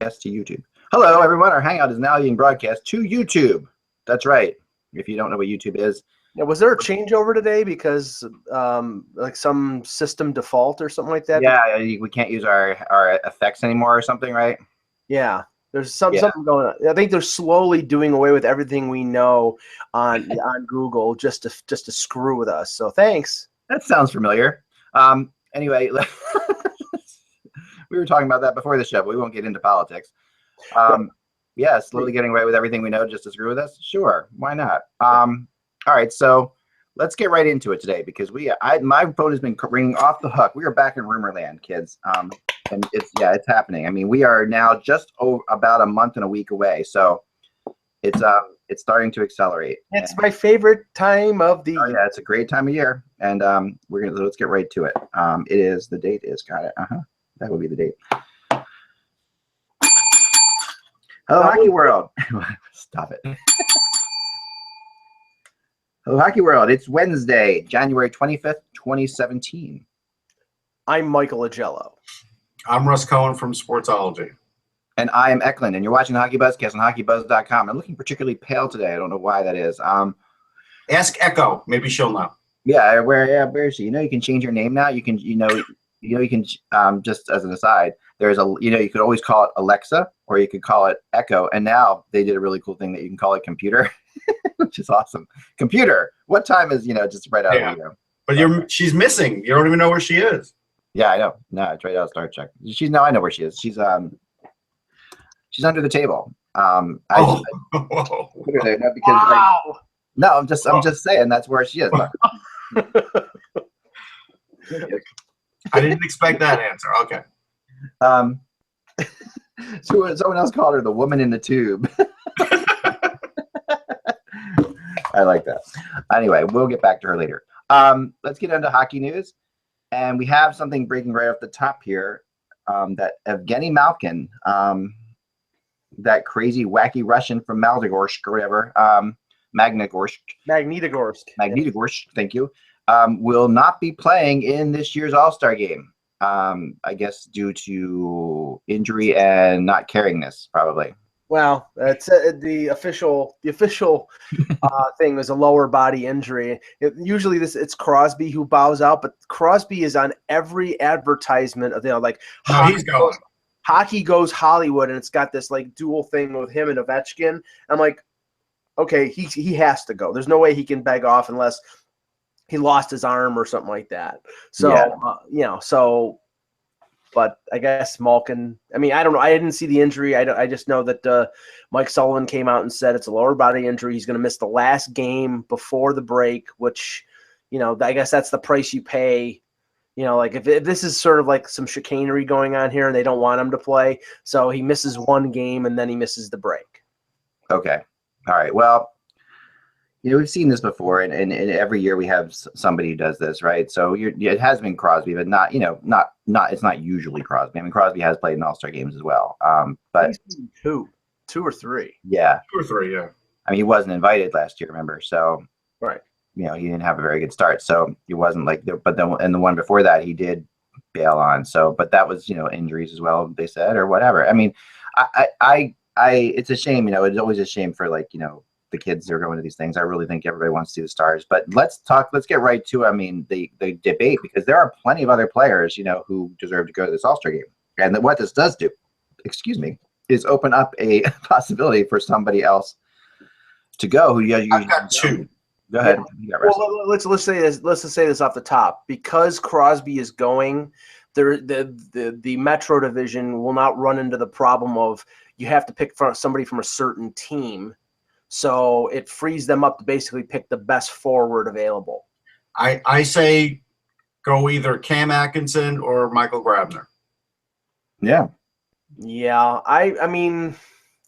To YouTube. Hello, everyone. Our Hangout is now being broadcast to YouTube. That's right. If you don't know what YouTube is. Yeah, was there a changeover today because like some system default or something like that? Yeah, we can't use our effects anymore or something, right? Yeah, there's something going on. I think they're slowly doing away with everything we know on Google just to screw with us. So thanks. That sounds familiar. Anyway, we were talking about that before the show, but we won't get into politics. Yeah, slowly getting away with everything we know just to screw with us. Sure, why not? All right, so let's get right into it today because my phone has been ringing off the hook. We are back in rumor land, kids, and it's happening. I mean, we are now just about a month and a week away, so it's starting to accelerate. It's my favorite time of the year. Yeah, it's a great time of year, and let's get right to it. The date is got it. That would be the date. Hello, Hockey World. Stop it. Hello, Hockey World. It's Wednesday, January 25th, 2017. I'm Michael Agello. I'm Russ Cohen from Sportsology. And I am Eklund, and you're watching the HockeyBuzzcast on HockeyBuzz.com. I'm looking particularly pale today. I don't know why that is. Ask Echo. Maybe she'll know. Yeah, where is she? You can change your name now. You can just as an aside, there's you could always call it Alexa or you could call it Echo, and now they did a really cool thing that you can call it computer, which is awesome. Computer, what time is just right out of the window? But she's missing. You don't even know where she is. Yeah, I know. No, it's right out of Star Trek. I know where she is. She's under the table. I put her there because I'm just saying that's where she is. I didn't expect that answer. Okay. So someone else called her the woman in the tube. I like that. Anyway, we'll get back to her later. Let's get into hockey news. And we have something breaking right off the top here. That Evgeny Malkin, that crazy, wacky Russian from Magnitogorsk or whatever, Magnitogorsk, thank you, will not be playing in this year's All-Star game. I guess due to injury and not caringness, probably. Well, it's the official thing is a lower body injury. Usually it's Crosby who bows out, but Crosby is on every advertisement of he's going. Hockey Goes Hollywood, and it's got this like dual thing with him and Ovechkin. I'm like, okay, he has to go. There's no way he can beg off unless he lost his arm or something like that. So, but I guess Malkin, I mean, I don't know. I didn't see the injury. I just know that Mike Sullivan came out and said it's a lower body injury. He's going to miss the last game before the break, which, I guess that's the price you pay. If this is sort of like some chicanery going on here and they don't want him to play. So he misses one game and then he misses the break. Okay. All right. Well, we've seen this before, and every year we have somebody who does this, right? So it has been Crosby, but not it's not usually Crosby. I mean, Crosby has played in All-Star games as well, but two or three. Yeah, 2 or 3. Yeah. I mean, he wasn't invited last year, remember? So right. He didn't have a very good start, so he wasn't but then and the one before that he did bail on. So, but that was injuries as well, they said, or whatever. I mean, I it's a shame. It's always a shame for the kids that are going to these things. I really think everybody wants to see the stars. But let's get right to, the debate, because there are plenty of other players, who deserve to go to this All-Star game. And what this does do, is open up a possibility for somebody else to go who I've got 2. Go ahead. Yeah. Well, let's say this. Let's just say this off the top. Because Crosby is going, the Metro Division will not run into the problem of you have to pick somebody from a certain team. So it frees them up to basically pick the best forward available. I say go either Cam Atkinson or Michael Grabner. Yeah. Yeah. I mean,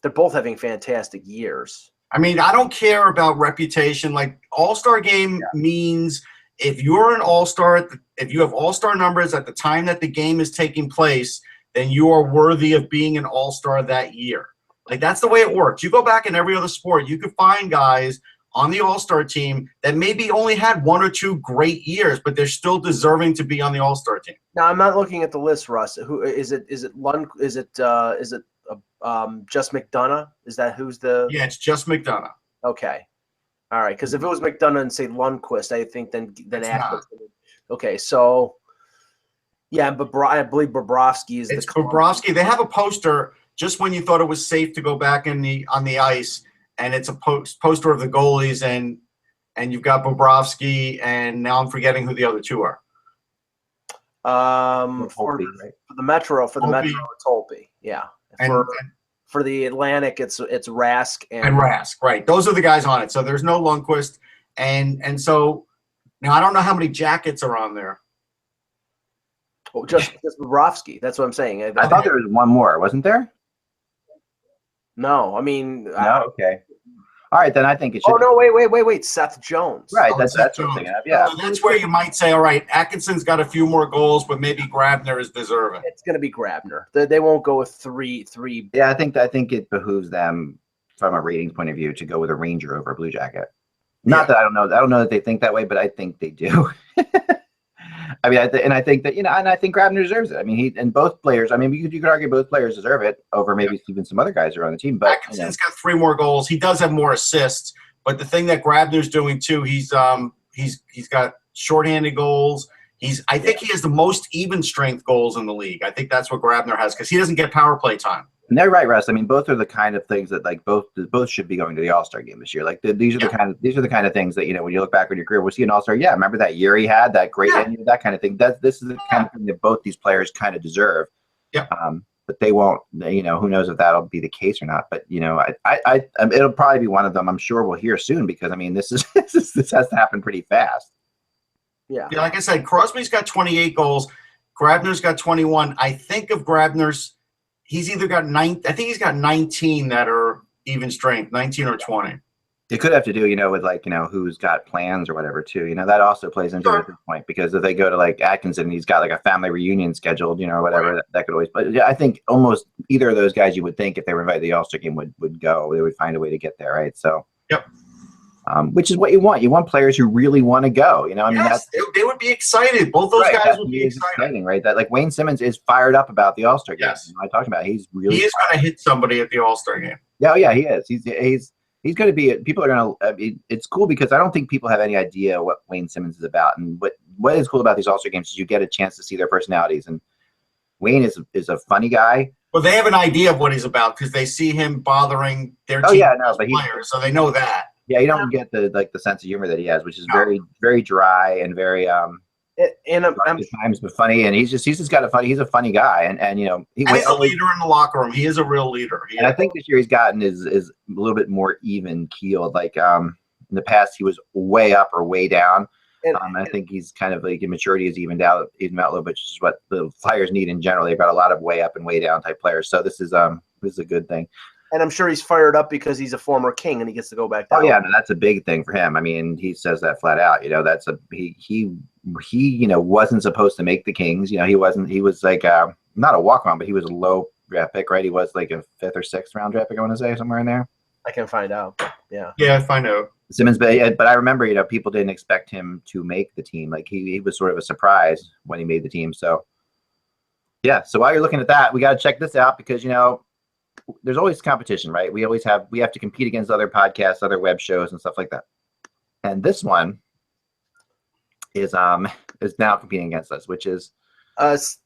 they're both having fantastic years. I mean, I don't care about reputation. Like, All-Star game means if you're an All-Star, if you have All-Star numbers at the time that the game is taking place, then you are worthy of being an All-Star that year. Like, that's the way it works. You go back in every other sport, you could find guys on the All-Star team that maybe only had 1 or 2 great years, but they're still deserving to be on the All-Star team. Now, I'm not looking at the list, Russ. Who is it? Is it just McDonough? Is that who's the? Yeah, it's just McDonough. Okay, all right. Because if it was McDonough and say Lundqvist, I think then It's Atkins. Okay, so yeah, but I believe Bobrovsky is. It's Bobrovsky. They have a poster just when you thought it was safe to go back on the ice, and it's a poster of the goalies, and you've got Bobrovsky, and now I'm forgetting who the other two are. For the Metro, it's Holtby. Yeah. For the Atlantic, it's Rask and Rask. Right. Those are the guys on it. So there's no Lundqvist, and so now I don't know how many jackets are on there. Well, just Bobrovsky. That's what I'm saying. I thought there was one more, wasn't there? No, I mean. No. Okay. All right, then I think it should. Oh no! Wait! Seth Jones. Right. That's what I'm thinking of. Yeah. So that's where you might say, all right, Atkinson's got a few more goals, but maybe Grabner is deserving. It's going to be Grabner. They won't go with three. Yeah, I think it behooves them from a ratings point of view to go with a Ranger over a Blue Jacket. Not that I don't know that they think that way, but I think they do. I mean, I think that, and I think Grabner deserves it. I mean, both players. I mean, you could argue both players deserve it over maybe even some other guys who are on the team. But Atkinson's got 3 more goals. He does have more assists, but the thing that Grabner's doing too, he's got shorthanded goals. I think he has the most even strength goals in the league. I think that's what Grabner has because he doesn't get power play time. And they're right, Russ. I mean, both are the kind of things that like both should be going to the All-Star game this year. Like these are the kind of things that when you look back on your career, was he an All-Star? Yeah, remember that year he had that great end, that kind of thing. This is the kind of thing that both these players kind of deserve. Yeah. But they won't. Who knows if that'll be the case or not? But it'll probably be one of them. I'm sure we'll hear soon because I mean this has to happen pretty fast. Yeah. Yeah, like I said, Crosby's got 28 goals. Grabner's got 21. I think of Grabner's. He's either got I think he's got 19 that are even strength, 19 or 20. It could have to do, with like, who's got plans or whatever too. That also plays into it at this point because if they go to like Atkinson, he's got like a family reunion scheduled, or whatever. Right. That could always. But yeah, I think almost either of those guys you would think if they were invited to the All-Star game would go. They would find a way to get there, right? So. Yep. Which is what you want. You want players who really want to go. I mean, they would be excited. Both those guys would be exciting, right? That like Wayne Simmons is fired up about the All-Star game. Yes, I talked about. He is going to hit somebody at the All-Star game. Yeah, he is. He's going to be. People are going to. It's cool because I don't think people have any idea what Wayne Simmons is about. And what is cool about these All-Star games is you get a chance to see their personalities. And Wayne is a funny guy. Well, they have an idea of what he's about because they see him bothering their team players, so they know that. Yeah, you don't get the sense of humor that he has, which is very, very dry and very and at times, but funny. And he's just got he's a funny guy, and he's a leader in the locker room. He is a real leader. And I think this year he's gotten is a little bit more even keeled. Like in the past, he was way up or way down. I think he's kind of like in maturity has evened out a little bit, which is what the Flyers need in general. They've got a lot of way up and way down type players, so this is a good thing. And I'm sure he's fired up because he's a former King and he gets to go back down. Oh yeah, that's a big thing for him. I mean, he says that flat out. That's he wasn't supposed to make the Kings. He wasn't. He was like not a walk-on, but he was a low draft pick, right? He was like a 5th or 6th round draft pick. I want to say somewhere in there. I can find out. Yeah. Yeah, find out. Simmons, but I remember people didn't expect him to make the team. Like he was sort of a surprise when he made the team. So yeah. So while you're looking at that, we got to check this out because there's always competition, right? We have to compete against other podcasts, other web shows and stuff like that. And this one is now competing against us, which is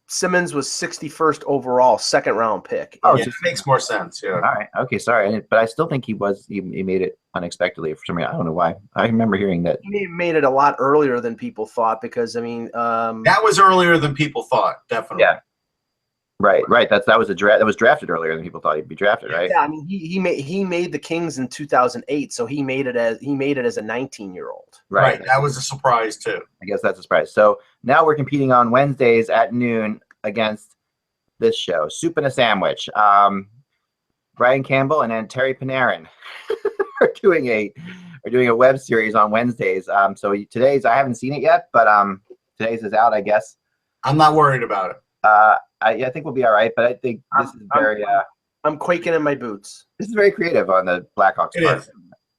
Simmons was 61st overall, 2nd round pick. Oh, it makes more sense. Yeah. All right. Okay. Sorry. But I still think he made it unexpectedly for some reason. I don't know why. I remember hearing that. He made it a lot earlier than people thought because, I mean. That was earlier than people thought, definitely. Yeah. Right. That was drafted earlier than people thought he'd be drafted, right? Yeah, I mean he made the Kings in 2008, so he made it as a 19-year-old. Right. That was a surprise too. I guess that's a surprise. So now we're competing on Wednesdays at noon against this show, Soup and a Sandwich. Brian Campbell and then Terry Panarin are doing a web series on Wednesdays. So today's I haven't seen it yet, but today's is out, I guess. I'm not worried about it. I think we'll be all right, but I think this is very. I'm quaking in my boots. This is very creative on the Blackhawks part. Is.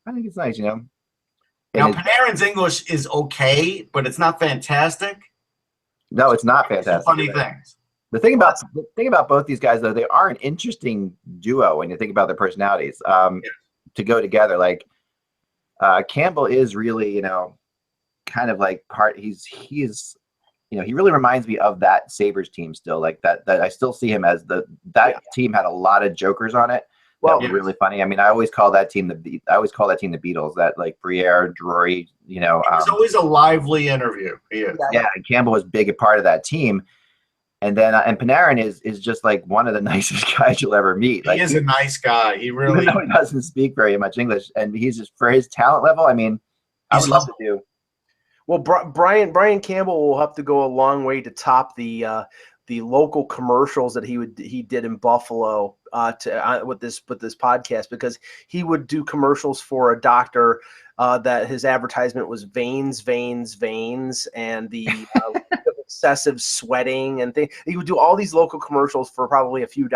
I think it's nice, Now Panarin's English is okay, but it's not fantastic. No, it's not fantastic. Funny things. The thing about both these guys, though, they are an interesting duo when you think about their personalities. To go together, like Campbell is really, kind of like he is, he really reminds me of that Sabres team still. Like that I still see him as team had a lot of jokers on it. Well, that were really funny. I mean, I always call that team the Beatles. That like Briere, Drury, It's always a lively interview. He is. Yeah, and Campbell was big a part of that team. And then and Panarin is just like one of the nicest guys you'll ever meet. Like, he is a nice guy. He really, even though he doesn't speak very much English, and he's just, for his talent level, I mean, I would love to do. Well, Brian Campbell will have to go a long way to top the local commercials that he did in Buffalo with this podcast, because he would do commercials for a doctor that his advertisement was veins, and the excessive sweating and things. He would do all these local commercials for probably a few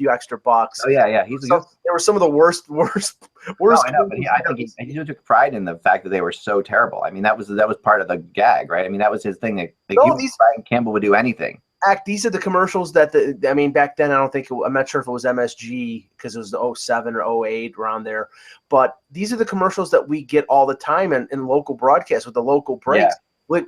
extra bucks. Oh yeah. They were some of the worst. No, I know, but I think he took pride in the fact that they were so terrible. I mean, that was part of the gag, right? I mean, that was his thing. Brian Campbell would do anything. These are the commercials that back then, I'm not sure if it was MSG because it was the 07 or 08 around there, but these are the commercials that we get all the time in local broadcasts with the local breaks. Yeah. Like,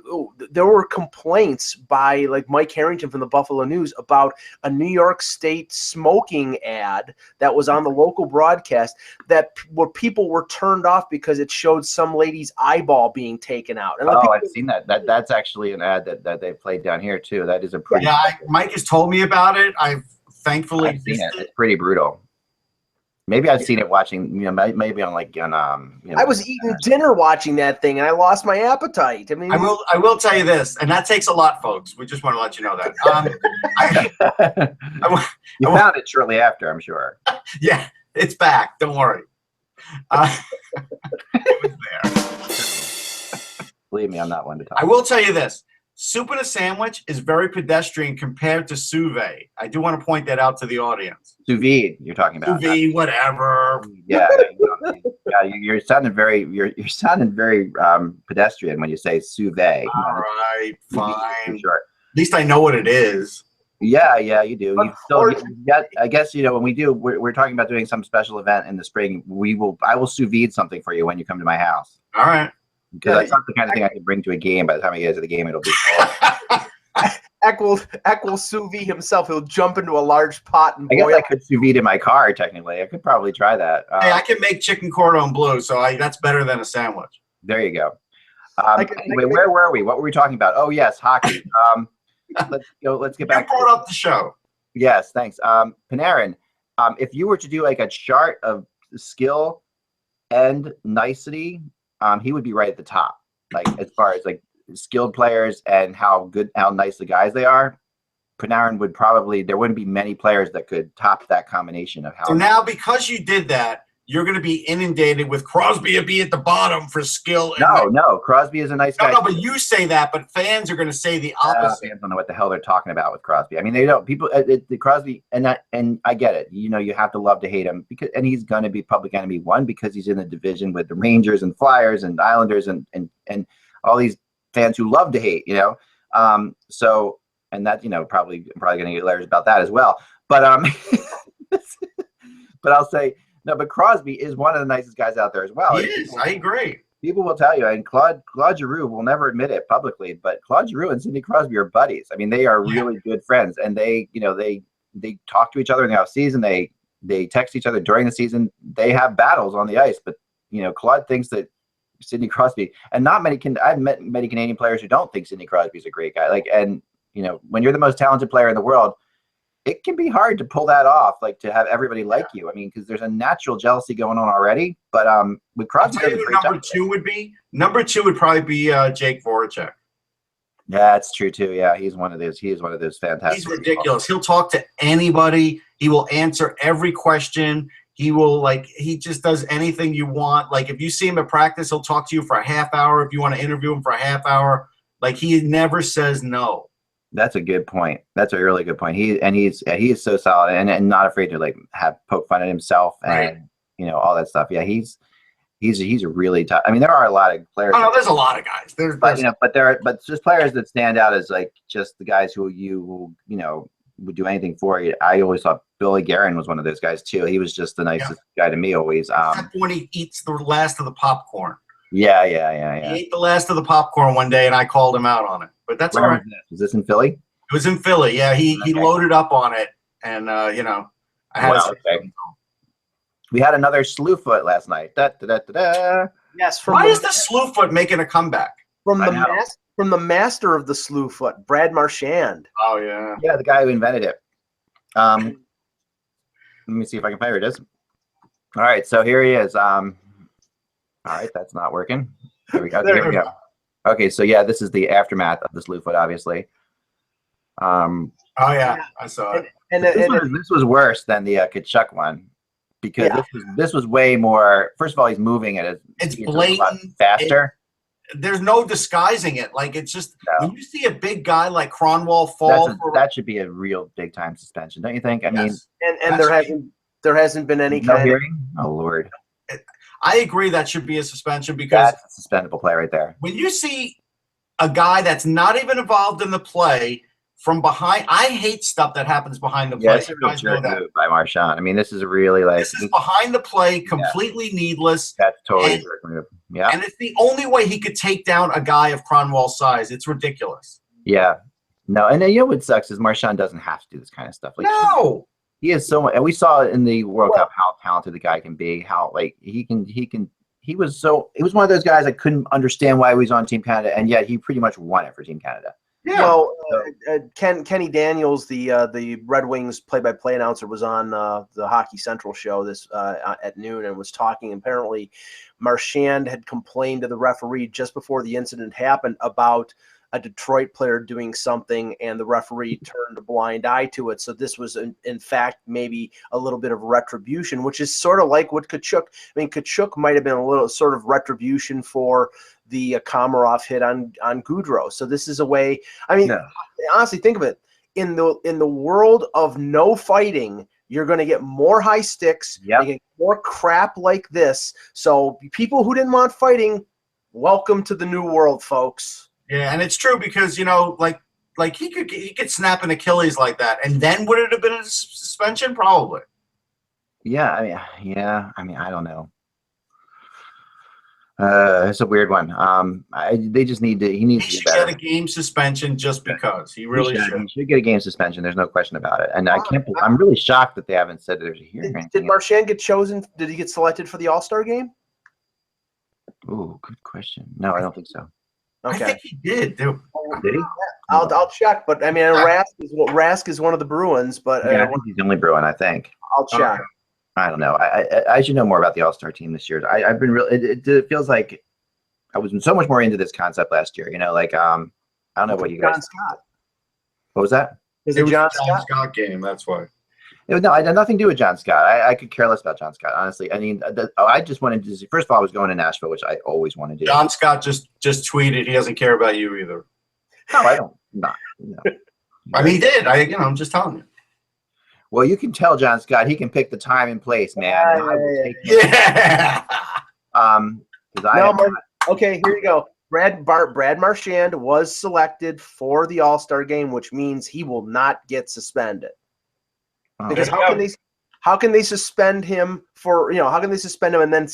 there were complaints by like Mike Harrington from the Buffalo News about a New York State smoking ad that was on the local broadcast where people were turned off because it showed some lady's eyeball being taken out. And I've seen that. That's actually an ad that they played down here too. That is a pretty. Yeah, Mike has told me about it. I've thankfully seen it. It's pretty brutal. Maybe I've seen it watching, maybe on I was eating dinner watching that thing, and I lost my appetite. I mean, I will tell you this, and that takes a lot, folks. We just want to let you know that. You found it shortly after, I'm sure. Yeah, it's back. Don't worry. It was there. Believe me, I'm not one to talk. I will tell you this. Soup in a sandwich is very pedestrian compared to sous vide. I do want to point that out to the audience. Sous vide, you're talking about. Sous vide, whatever. Yeah, you're sounding very pedestrian when you say sous vide. All right, fine. Sure. At least I know what it is. Yeah, you do. I guess when we're talking about doing some special event in the spring. I will sous vide something for you when you come to my house. All right. Because that's not the kind of thing I can bring to a game. By the time I get to the game, it'll be full. Eck will sous vide himself. He'll jump into a large pot and boil. I guess I could sous vide in my car, technically. I could probably try that. Hey, I can make chicken cordon bleu, so that's better than a sandwich. There you go. Anyway, where were we? What were we talking about? Oh, yes, hockey. Let's get back. You brought up the show. Yes, thanks. Panarin, if you were to do like a chart of skill and nicety, he would be right at the top, like as far as like skilled players and how nice the guys they are. Panarin there wouldn't be many players that could top that combination of how. So now, because you did that, you're going to be inundated with Crosby to be at the bottom for skill. No, Crosby is a nice guy. No, but you say that, but fans are going to say the opposite. Fans don't know what the hell they're talking about with Crosby. I mean, they don't. People, the Crosby, and I get it. You have to love to hate him and he's going to be public enemy one because he's in the division with the Rangers and Flyers and Islanders and all these fans who love to hate. So and that probably going to get letters about that as well. But but I'll say. No, but Crosby is one of the nicest guys out there as well. He is. I agree. People will tell you, and Claude Giroux will never admit it publicly, but Claude Giroux and Sidney Crosby are buddies. I mean, they are really good friends, and they talk to each other in the off season. They text each other during the season. They have battles on the ice, but Claude thinks that Sidney Crosby, and I've met many Canadian players who don't think Sidney Crosby is a great guy. When you're the most talented player in the world, it can be hard to pull that off, like to have everybody like you. I mean, because there's a natural jealousy going on already. But with Crosby, number two would probably be Jake Voracek. Yeah, that's true too. Yeah, he is one of those fantastic. He's ridiculous. He'll talk to anybody. He will answer every question. He will he just does anything you want. Like if you see him at practice, he'll talk to you for a half hour. If you want to interview him for a half hour, he never says no. That's a good point. That's a really good point. He is so solid and not afraid to poke fun at himself and all that stuff. Yeah, he's a really tough. I mean, there are a lot of players. Oh no, there's a lot of guys. But just players that stand out as just the guys who would do anything for you. I always thought Billy Guerin was one of those guys too. He was just the nicest guy to me always. Except when he eats the last of the popcorn. Yeah. He ate the last of the popcorn one day, and I called him out on it. But that's all right. Was this in Philly? It was in Philly. Yeah, he loaded up on it, and I had. Okay. We had another slew foot last night. Yes. Why is the slew foot making a comeback? From the master of the slew foot, Brad Marchand. Oh yeah. Yeah, the guy who invented it. Let me see if I can fire this. All right, so here he is. All right, that's not working. Here we go. Here we go. Okay, so yeah, this is the aftermath of the slew foot, obviously. Oh yeah, I saw it. And this was worse than the Kachuk one because this was way more. First of all, he's moving at it's blatant, faster. There's no disguising it. Like it's just when you see a big guy like Cronwall fall, that should be a real big time suspension, don't you think? I mean, and there hasn't been any kind hearing. Oh Lord. I agree that should be a suspension because that's a suspendable play right there. When you see a guy that's not even involved in the play from behind, I hate stuff that happens behind the play. Yeah, it's a real jerk move by Marchand. I mean, this is really like this is behind the play, completely needless. That's totally a jerk move. Yeah, and it's the only way he could take down a guy of Cronwall's size. It's ridiculous. Yeah, no, and you know what sucks is Marchand doesn't have to do this kind of stuff. Like, no. He is so much, and we saw in the World Cup how talented the guy can be. How like he was one of those guys I couldn't understand why he was on Team Canada, and yet he pretty much won it for Team Canada. Yeah. Well, Kenny Daniels, the Red Wings play-by-play announcer, was on the Hockey Central show this at noon and was talking. Apparently, Marchand had complained to the referee just before the incident happened about a Detroit player doing something, and the referee turned a blind eye to it. So this was, in fact, maybe a little bit of retribution, which is sort of like what Kachuk. I mean, Kachuk might have been a little sort of retribution for the Komarov hit on Goudreau. So this is a way. I mean, honestly, think of it. In the world of no fighting, you're going to get more high sticks, get more crap like this. So people who didn't want fighting, welcome to the new world, folks. Yeah, and it's true because like he could snap an Achilles like that, and then would it have been a suspension? Probably. Yeah, I mean, I don't know. It's a weird one. They just need to. He needs to get a game suspension just because he really should. He should get a game suspension. There's no question about it. And I can't. I'm really shocked that they haven't said there's a hearing. Did Marchand get chosen? Did he get selected for the All-Star game? Ooh, good question. No, I don't think so. Okay. I think he did. Did he? I'll check, but I mean, Rask is one of the Bruins, but I think he's the only Bruin. I think. I'll check. I don't know. I should know more about the All-Star team this year. I've been really. It feels like I was so much more into this concept last year. You know, like I don't know what you guys. John Scott. What was that? It was John Scott game. That's why. No, I had nothing to do with John Scott. I could care less about John Scott, honestly. I mean, I just wanted to see. First of all, I was going to Nashville, which I always want to do. John Scott just tweeted he doesn't care about you either. No, I don't. Not. No. I mean, he did. I'm just telling you. Well, you can tell John Scott he can pick the time and place, man. Yeah. Okay, here you go. Brad Marchand was selected for the All-Star game, which means he will not get suspended. Because how can they suspend him for how can they suspend him and then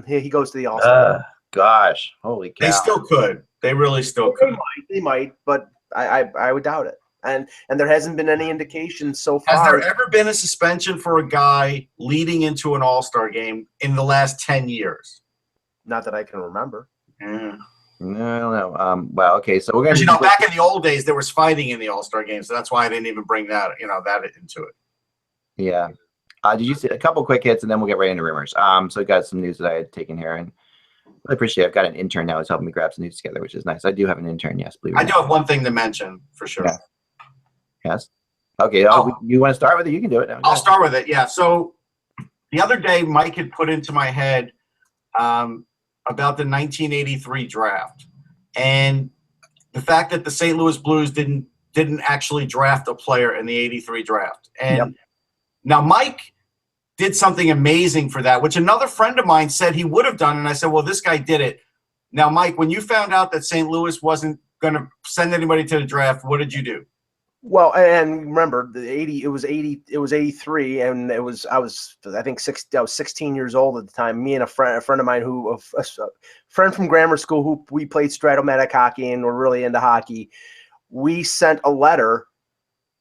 he goes to the All-Star? Gosh, holy cow! They still could. They really still could. They might, but I would doubt it. And there hasn't been any indication so far. Has there ever been a suspension for a guy leading into an All-Star game in the last 10 years? Not that I can remember. Yeah. No. Well, okay, so we're gonna. Back in the old days, there was fighting in the All-Star game, so that's why I didn't even bring that into it. Yeah. Did you see a couple quick hits, and then we'll get right into rumors. So we got some news that I had taken here, and I appreciate it. I've got an intern now who's helping me grab some news together, which is nice. I do have an intern, yes, believe it. I do have one thing to mention for sure. Yeah. Yes. Okay. You want to start with it? You can do it now. I'll start with it. Yeah. So the other day, Mike had put into my head about the 1983 draft and the fact that the St. Louis Blues didn't actually draft a player in the 83 draft. And now Mike did something amazing for that, which another friend of mine said he would have done. And I said, well, this guy did it. Now, Mike, when you found out that St. Louis wasn't going to send anybody to the draft, what did you do? Well, and remember it was 83, and I was 16 years old at the time. Me and a friend of mine a friend from grammar school who we played Stratomatic hockey and were really into hockey. We sent a letter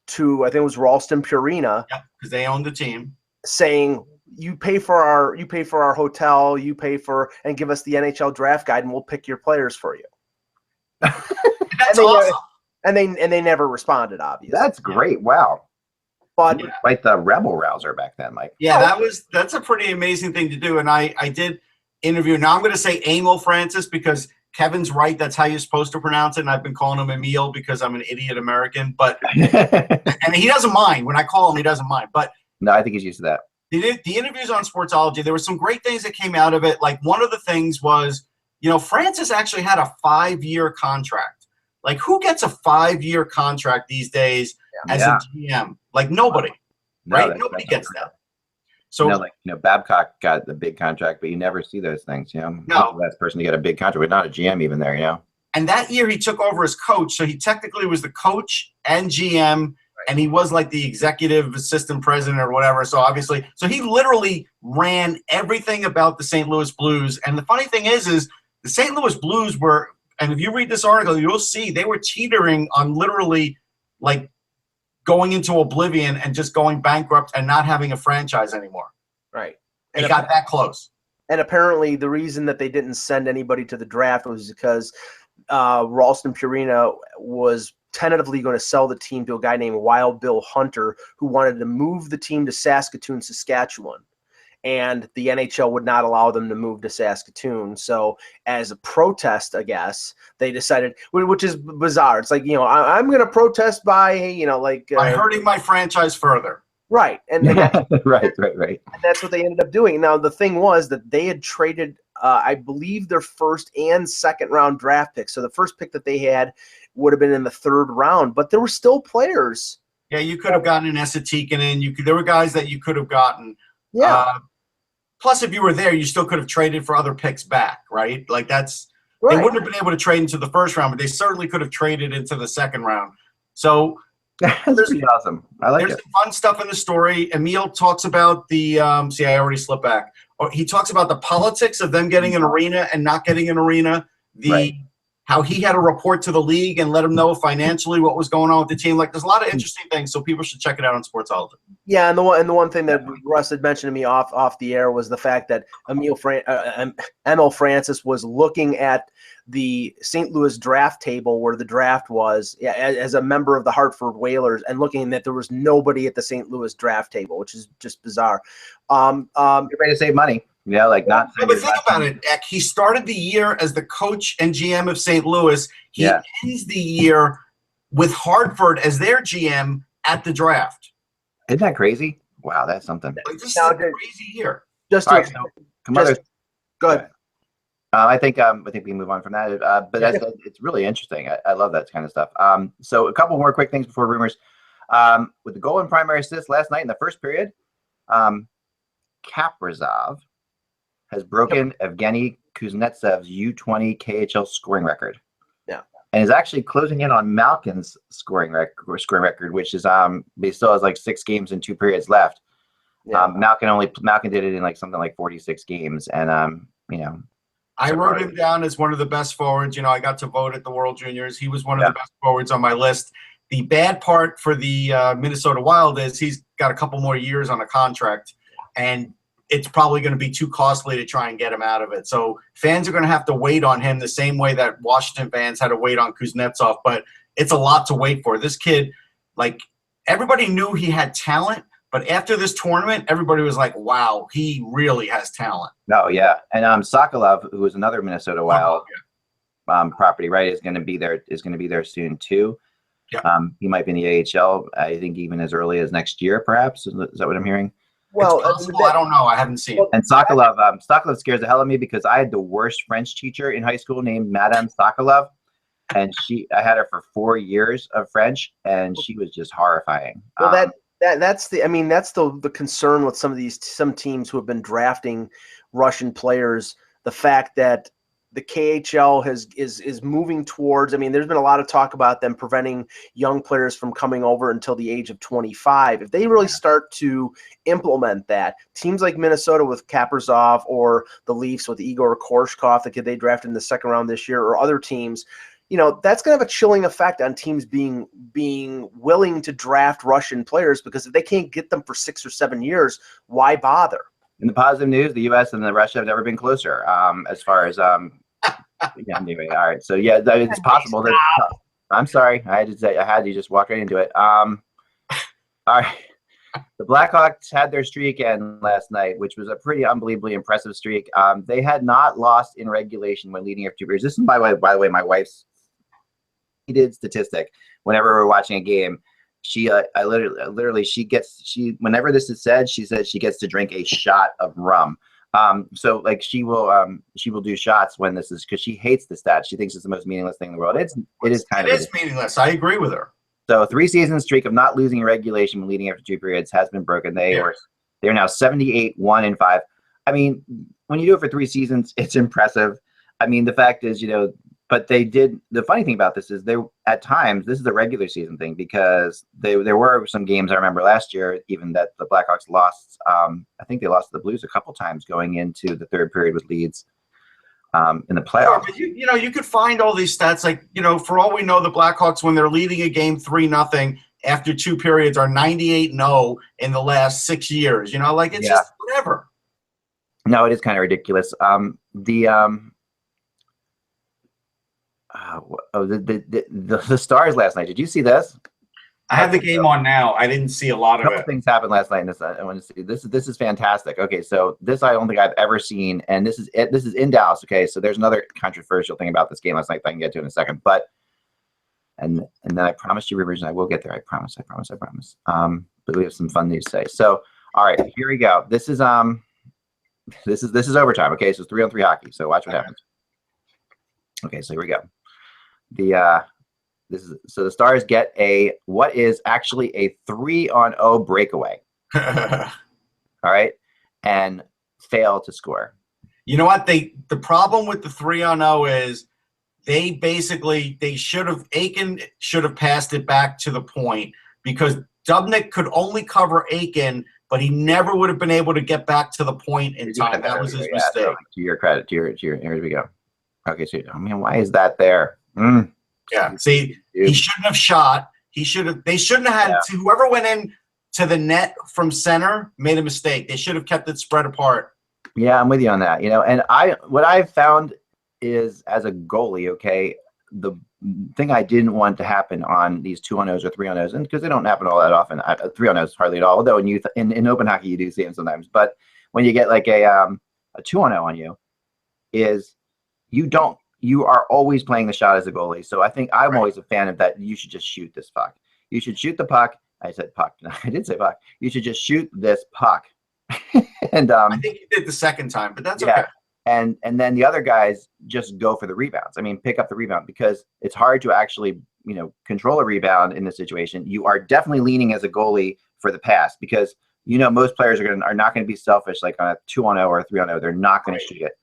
to, I think it was Ralston Purina, because they owned the team, saying you pay for our hotel, and give us the NHL draft guide, and we'll pick your players for you. That's awesome. And they never responded, obviously. That's great. Wow. But like the rebel rouser back then, Mike. Yeah, that's a pretty amazing thing to do. And I did interview. Now I'm going to say Emil Francis because Kevin's right. That's how you're supposed to pronounce it. And I've been calling him Emil because I'm an idiot American. But and he doesn't mind. When I call him, he doesn't mind. But no, I think he's used to that. The interviews on Sportsology, there were some great things that came out of it. Like one of the things was, Francis actually had a 5-year contract. Like, who gets a 5-year contract these days as a GM? Like, nobody, right? Nobody gets that. So, Babcock got the big contract, but you never see those things, No. The last person to get a big contract, but not a GM even there, And that year he took over as coach, so he technically was the coach and GM, and he was like the executive assistant president or whatever. So, obviously, he literally ran everything about the St. Louis Blues. And the funny thing is the St. Louis Blues were – and if you read this article, you'll see they were teetering on literally like going into oblivion and just going bankrupt and not having a franchise anymore. Right. They got that close. And apparently the reason that they didn't send anybody to the draft was because Ralston Purina was tentatively going to sell the team to a guy named Wild Bill Hunter, who wanted to move the team to Saskatoon, Saskatchewan. And the NHL would not allow them to move to Saskatoon. So as a protest, I guess, they decided, which is bizarre. It's like, I'm going to protest by hurting my franchise further. Right. And right. And that's what they ended up doing. Now, the thing was that they had traded, I believe, their first and second round draft picks. So the first pick that they had would have been in the third round, but there were still players. Yeah, you could have gotten an Esatikinen. There were guys that you could have gotten. Yeah. Plus, if you were there, you still could have traded for other picks back, right? Like that's right. They wouldn't have been able to trade into the first round, but they certainly could have traded into the second round. So that's pretty awesome. I like it. There's some fun stuff in the story. Emil talks about the see, I already slipped back. He talks about the politics of them getting an arena and not getting an arena. How he had to report to the league and let them know financially what was going on with the team. Like, there's a lot of interesting things, so people should check it out on Sportsology. Yeah, and the one thing that Russ had mentioned to me off the air was the fact that Emil Francis was looking at the St. Louis draft table where the draft was, as a member of the Hartford Whalers, and looking that there was nobody at the St. Louis draft table, which is just bizarre. You're ready to save money. Yeah, like not. Yeah, but think about it, Eck. He started the year as the coach and GM of St. Louis. He ends the year with Hartford as their GM at the draft. Isn't that crazy? Wow, that's something. Like, this is a crazy year. Go ahead. I think we move on from that. But it's really interesting. I love that kind of stuff. So a couple more quick things before rumors. With the goal and primary assist last night in the first period, Kaprizov has broken Evgeny Kuznetsov's U20 KHL scoring record. Yeah, and is actually closing in on Malkin's scoring record, which is he still has like 6 games and 2 periods left. Yeah. Malkin did it in like something like 46 games, and I wrote him down as one of the best forwards. I got to vote at the World Juniors. He was one of the best forwards on my list. The bad part for the Minnesota Wild is he's got a couple more years on a contract, and it's probably going to be too costly to try and get him out of it. So fans are going to have to wait on him the same way that Washington fans had to wait on Kuznetsov, but it's a lot to wait for. This kid, like, everybody knew he had talent, but after this tournament, everybody was like, wow, he really has talent. No, yeah. And Sokolov, who is another Minnesota Wild property, right, is going to be there soon too. Yeah. He might be in the AHL, I think even as early as next year, perhaps. Is that what I'm hearing? Well, I don't know. I haven't seen it. And Sokolov scares the hell out of me because I had the worst French teacher in high school named Madame Sokolov, and I had her for 4 years of French, and she was just horrifying. Well, that's the concern with some teams who have been drafting Russian players. The fact that the KHL is moving towards. I mean, there's been a lot of talk about them preventing young players from coming over until the age of 25. If they really start to implement that, teams like Minnesota with Kaprizov, or the Leafs with Igor Korshkov, the kid they drafted in the second round this year, or other teams, that's going to have a chilling effect on teams being willing to draft Russian players, because if they can't get them for 6 or 7 years, why bother? In the positive news, the U.S. and the Russia have never been closer as far as yeah, anyway, all right. So yeah, it's possible that. I'm sorry, I had to just walk right into it. All right, the Blackhawks had their streak end last night, which was a pretty unbelievably impressive streak. They had not lost in regulation when leading after 2 periods. This is by the way, my wife's statistic. Whenever we're watching a game, she whenever this is said, she says she gets to drink a shot of rum. So like she will do shots when this is, because she hates the stat. She thinks it's the most meaningless thing in the world. It is meaningless. I agree with her. So 3-season streak of not losing in regulation when leading after 2 periods has been broken. They're now 78-1-5. I mean, when you do it for 3 seasons, it's impressive. I mean, the fact is, but they did. The funny thing about this is at times, this is a regular season thing, because there were some games I remember last year even that the Blackhawks lost. I think they lost to the Blues a couple times going into the 3rd period with leads in the playoffs. Sure, but you could find all these stats, like, for all we know, the Blackhawks, when they're leading a game 3-0 after 2 periods, are 98-0 in the last 6 years. It's just whatever. No, it is kind of ridiculous. The Stars last night. Did you see this? I have the game on now. I didn't see a lot of it. A couple things happened last night in this. I want to see this. This is fantastic. Okay, so this I don't think I've ever seen, and this is it. This is in Dallas. Okay, so there's another controversial thing about this game last night that I can get to in a second. But and then I promised you, Rivers, and I will get there. I promise. But we have some fun news to say. So all right, here we go. This is overtime. Okay, so it's 3-on-3 hockey. So watch what happens. Okay, so here we go. So the Stars get what is actually a 3-on-0 breakaway. All right, and fail to score. You know what? The problem with the 3-on-0 is Aiken should have passed it back to the point, because Dubnyk could only cover Aiken, but he never would have been able to get back to the point in time. That was his mistake. So to your credit, here we go. Okay, so why is that there? Yeah, see, he shouldn't have shot. They shouldn't have had to, whoever went in to the net from center made a mistake. They should have kept it spread apart. Yeah, I'm with you on that. And what I've found is, as a goalie, okay, the thing I didn't want to happen on these 2-on-0s or 3-on-0s, and because they don't happen all that often, 3-on-0s hardly at all, although in open hockey you do see them sometimes, but when you get like a 2-on-0 on you, is you are always playing the shot as a goalie. So I think I'm always a fan of that. You should just shoot this puck. You should shoot the puck. I said puck. I did say puck. You should just shoot this puck. And I think you did the second time, but that's okay. And then the other guys just go for the rebounds. I mean, pick up the rebound, because it's hard to actually, control a rebound in this situation. You are definitely leaning as a goalie for the pass, because most players are not going to be selfish, like on a 2-on-0 or a 3-on-0. They're not going to shoot it.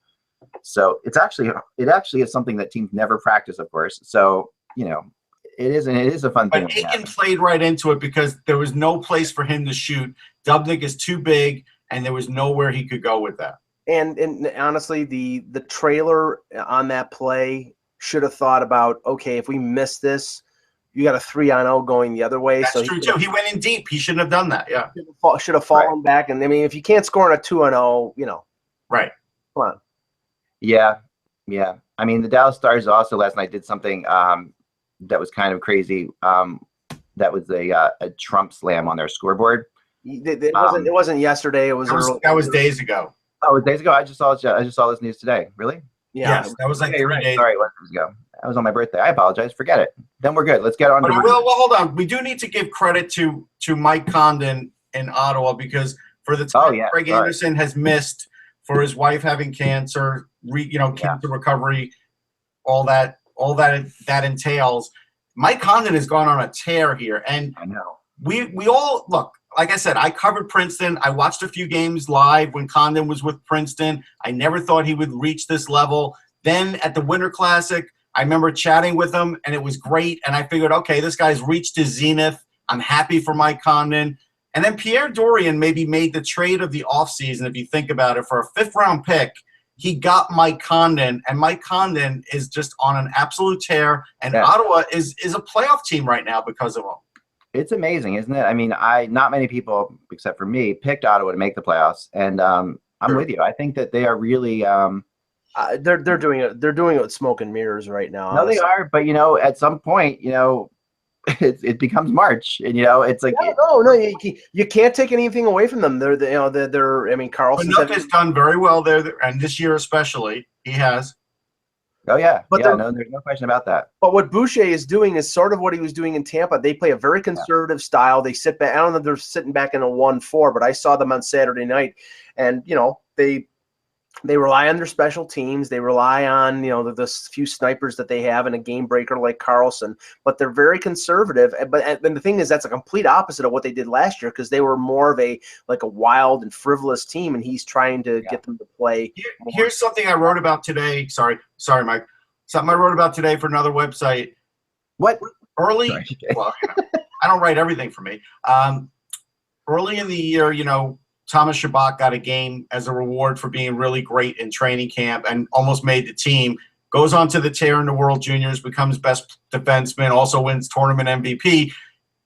So it actually is something that teams never practice, of course. So it is a fun thing. But Aiken played right into it, because there was no place for him to shoot. Dubnyk is too big, and there was nowhere he could go with that. And honestly, the trailer on that play should have thought about, okay, if we miss this, you got a 3-on-0 going the other way. That's true too. He went in deep. He shouldn't have done that. Yeah, should have fallen back. And I mean, if you can't score on a 2-on-0, right? Come on. Yeah. I mean, the Dallas Stars also last night did something that was kind of crazy. That was a Trump slam on their scoreboard. It wasn't yesterday. That was days ago. Oh, it was days ago. I just saw this news today. Really? Yeah. Yes, that was like 3 days. Sorry, 1 days ago. That was on my birthday. I apologize. Forget it. Then we're good. Let's get on. Well, hold on. We do need to give credit to Mike Condon in Ottawa, because for the time Craig Anderson has missed for his wife having cancer, cancer recovery, all that entails. Mike Condon has gone on a tear here, and I know we all look. Like I said, I covered Princeton. I watched a few games live when Condon was with Princeton. I never thought he would reach this level. Then at the Winter Classic, I remember chatting with him, and it was great. And I figured, okay, this guy's reached his zenith. I'm happy for Mike Condon. And then Pierre Dorian maybe made the trade of the offseason, if you think about it, for a 5th-round pick. He got Mike Condon, and Mike Condon is just on an absolute tear. And Ottawa is a playoff team right now because of him. It's amazing, isn't it? I mean, not many people, except for me, picked Ottawa to make the playoffs, and I'm with you. I think that they are really. They're doing it. They're doing it with smoke and mirrors right now. No, honestly. They are. But at some point, it becomes March, and it's like no, you can't take anything away from them. They're I mean, Carlson has done very well there, and this year especially, he has. Oh yeah, but there's no question about that. But what Boucher is doing is sort of what he was doing in Tampa. They play a very conservative style. They sit back. I don't know if they're sitting back in a 1-4, but I saw them on Saturday night, and they rely on their special teams. They rely on the few snipers that they have and a game breaker like Carlson. But they're very conservative. But the thing is, that's a complete opposite of what they did last year, because they were more of a wild and frivolous team, and he's trying to get them to play. Here's something I wrote about today. Sorry, Mike. Something I wrote about today for another website. What? Early? Well, I don't write everything for me. Early in the year, Thomas Chabot got a game as a reward for being really great in training camp and almost made the team. Goes on to the tear in the World Juniors, becomes best defenseman, also wins tournament MVP.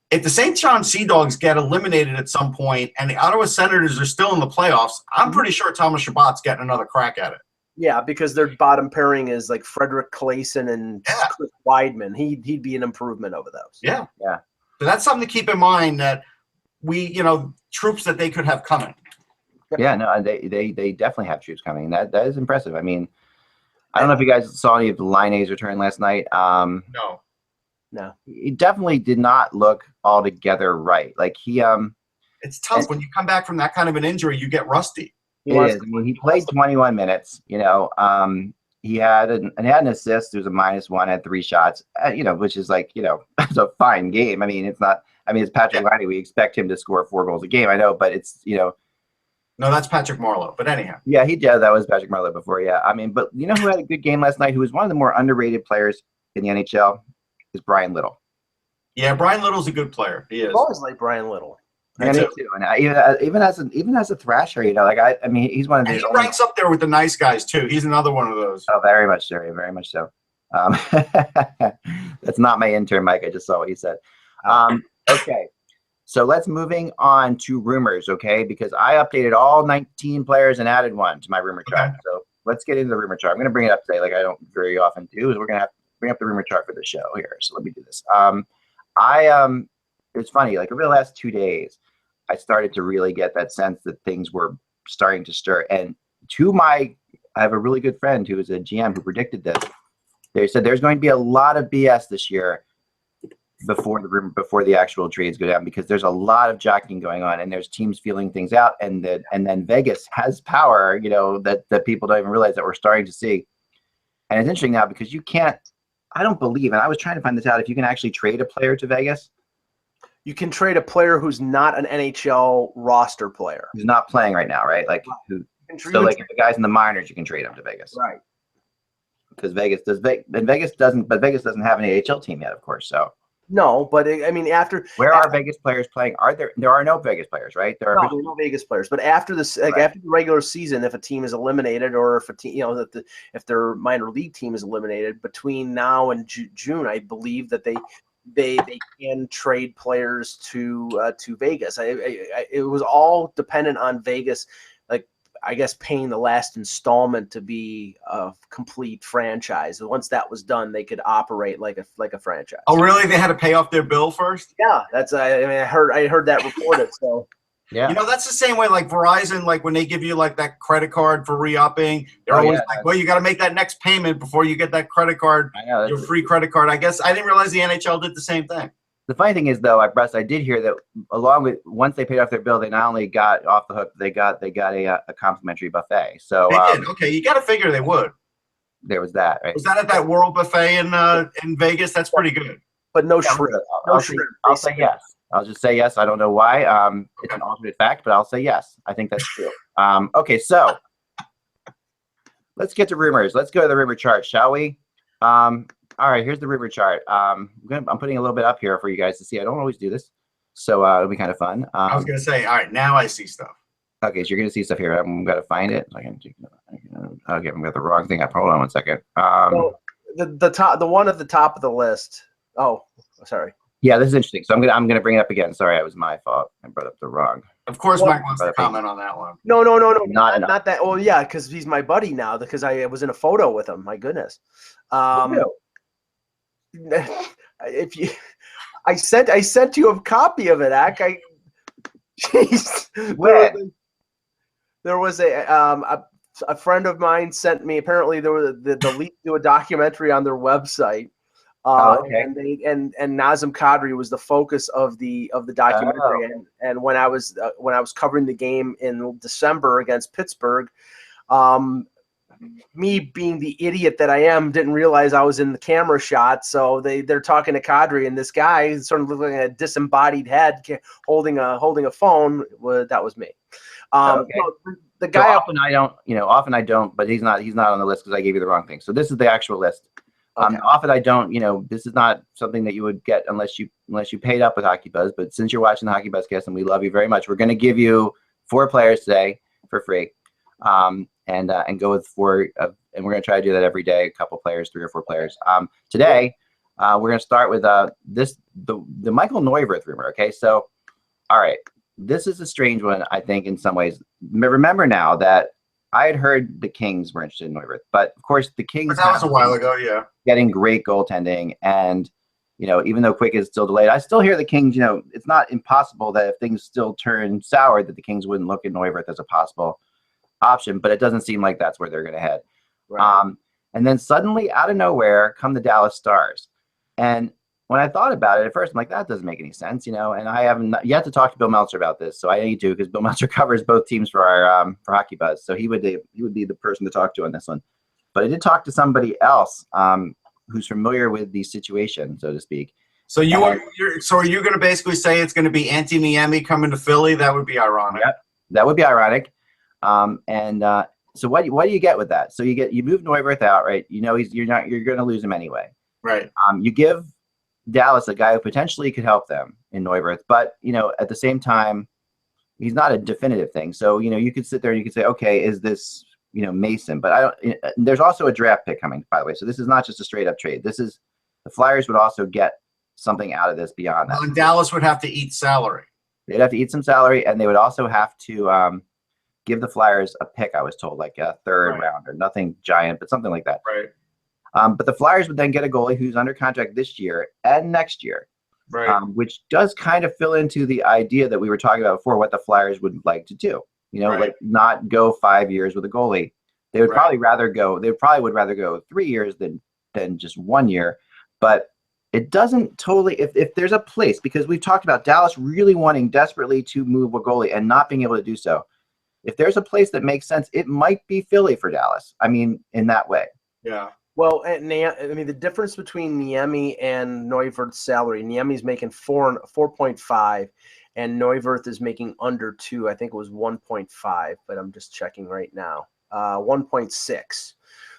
If the St. John Sea Dogs get eliminated at some point and the Ottawa Senators are still in the playoffs, I'm pretty sure Thomas Chabot's getting another crack at it. Yeah, because their bottom pairing is like Frederick Claesson and Chris Weidman. He'd be an improvement over those. Yeah. So that's something to keep in mind, that troops that they could have coming. Yeah, no, they definitely have troops coming. That is impressive. I mean, I don't know if you guys saw any of the Liney's return last night. No. He definitely did not look altogether right. Like it's tough when you come back from that kind of an injury. You get rusty. It is. I mean, he played 21 minutes. He had an assist. There was a -1, had 3 shots. Which is it's a fine game. I mean, it's not. I mean, it's Patrick Liney. We expect him to score 4 goals a game. I know, but it's No, that's Patrick Marleau. But anyhow. Yeah, he did. That was Patrick Marleau before. Yeah, I mean, but who had a good game last night? Who was one of the more underrated players in the NHL? Is Brian Little. Yeah, Brian Little's a good player. He is. I've always liked Brian Little. Yeah, me too. And even as a thrasher, I mean, he's one of these. He ranks up there with the nice guys too. He's another one of those. Oh, very much so. Very much so. That's not my intern, Mike. I just saw what he said. Okay, so let's moving on to rumors. Okay, because I updated all 19 players and added 1 to my rumor chart. So let's get into the rumor chart. I'm going to bring it up today, like I don't very often do. Is we're going to have to bring up the rumor chart for the show here. So let me do this. It's funny. Like over the last 2 days, I started to really get that sense that things were starting to stir. And I have a really good friend who is a GM who predicted this. They said there's going to be a lot of BS this year before the actual trades go down, because there's a lot of jockeying going on and there's teams feeling things out, and then Vegas has power, that people don't even realize that we're starting to see. And it's interesting now because I don't believe, and I was trying to find this out, if you can actually trade a player to Vegas. You can trade a player who's not an NHL roster player. Who's not playing right now, right? Like if the guys in the minors, you can trade them to Vegas. Right. Because Vegas doesn't have an AHL team yet, of course. So no, but I mean, after Vegas players playing? There are no Vegas players, right? There are no Vegas players. But after this, after the regular season, if a team is eliminated, or if a team, if their minor league team is eliminated between now and June, I believe that they can trade players to Vegas. It was all dependent on Vegas, I guess, paying the last installment to be a complete franchise. Once that was done, they could operate like a franchise. Oh, really? They had to pay off their bill first? Yeah, that's. I heard that reported. So yeah, that's the same way. Like Verizon, like when they give you like that credit card for re-upping, they're always like, well, you got to make that next payment before you get that credit card, your free credit card. I guess I didn't realize the NHL did the same thing. The funny thing is, though, I did hear that along with, once they paid off their bill, they not only got off the hook, they got a complimentary buffet. So they did. Okay, you got to figure they would. There was that. Right? Was that at that World Buffet in Vegas? That's pretty good. But no shrimp. I'll say yes. I'll just say yes. I don't know why. It's an alternate fact, but I'll say yes. I think that's true. Okay, so let's get to rumors. Let's go to the rumor chart, shall we? All right, here's the rumor chart. I'm putting a little bit up here for you guys to see. I don't always do this, so it'll be kind of fun. I was going to say, all right, now I see stuff. Okay, so you're going to see stuff here. I'm going to find it. Okay, I've got the wrong thing up. Hold on one second. So the one at the top of the list. Oh, sorry. Yeah, this is interesting. So I'm gonna bring it up again. Sorry, it was my fault. I brought up the wrong. Of course, Mike wants to comment on that one. No, not that. Oh, yeah, because he's my buddy now. Because I was in a photo with him. My goodness. If you, I sent you a copy of it, Ak. Jeez. There was a friend of mine sent me. Apparently, there was the Leafs do a documentary on their website. Okay. And Nazem Kadri was the focus of the documentary. And when I was covering the game in December against Pittsburgh, me being the idiot that I am, didn't realize I was in the camera shot. So they're talking to Kadri, and this guy sort of looking at a disembodied head holding a phone. That was me. Okay. So the guy. So often I don't, but he's not on the list because I gave you the wrong thing. So this is the actual list. Okay. Often I don't, this is not something that you would get unless you paid up with Hockey Buzz. But since you're watching the Hockey Buzzcast and we love you very much, we're going to give you 4 players today for free, and go with 4. And we're going to try to do that every day. A couple players, 3 or 4 players. Today, we're going to start with the Michael Neuwirth rumor. Okay, so all right, this is a strange one, I think, in some ways. Remember now that I had heard the Kings were interested in Neuwirth, but of course the Kings. But that was a while ago, yeah. Getting great goaltending, and even though Quick is still delayed, I still hear the Kings. It's not impossible that if things still turn sour, that the Kings wouldn't look at Neuwirth as a possible option. But it doesn't seem like that's where they're going to head. Right. And then suddenly, out of nowhere, come the Dallas Stars. And when I thought about it at first, I'm like, that doesn't make any sense, And I haven't yet to talk to Bill Meltzer about this, so I need to, because Bill Meltzer covers both teams for our for Hockey Buzz, so he would be the person to talk to on this one. But I did talk to somebody else who's familiar with the situation, so to speak. So are you going to basically say it's going to be Antti coming to Philly? That would be ironic. Yep, that would be ironic. So what do you get with that? So you move Neuwirth out, right? You're going to lose him anyway. Right. You give Dallas a guy who potentially could help them in Neuwirth, but at the same time, he's not a definitive thing. So you could sit there and you could say, okay, is this Mason? But I don't. There's also a draft pick coming, by the way. So this is not just a straight up trade. This is the Flyers would also get something out of this beyond that. Well, and Dallas would have to eat salary. They'd have to eat some salary, and they would also have to give the Flyers a pick. I was told, like a 3rd rounder, nothing giant, but something like that. Right. But the Flyers would then get a goalie who's under contract this year and next year, right? Which does kind of fill into the idea that we were talking about before, what the Flyers would like to do. Like not go 5 years with a goalie. They would probably rather go. They probably would rather go 3 years than just 1 year. But it doesn't totally. If there's a place, because we've talked about Dallas really wanting desperately to move a goalie and not being able to do so. If there's a place that makes sense, it might be Philly for Dallas. I mean, in that way. Yeah. Well, the difference between Niemi and Neuwirth's salary, Niemi's making 4.5, and Neuwirth is making under 2. I think it was 1.5, but I'm just checking right now. 1.6.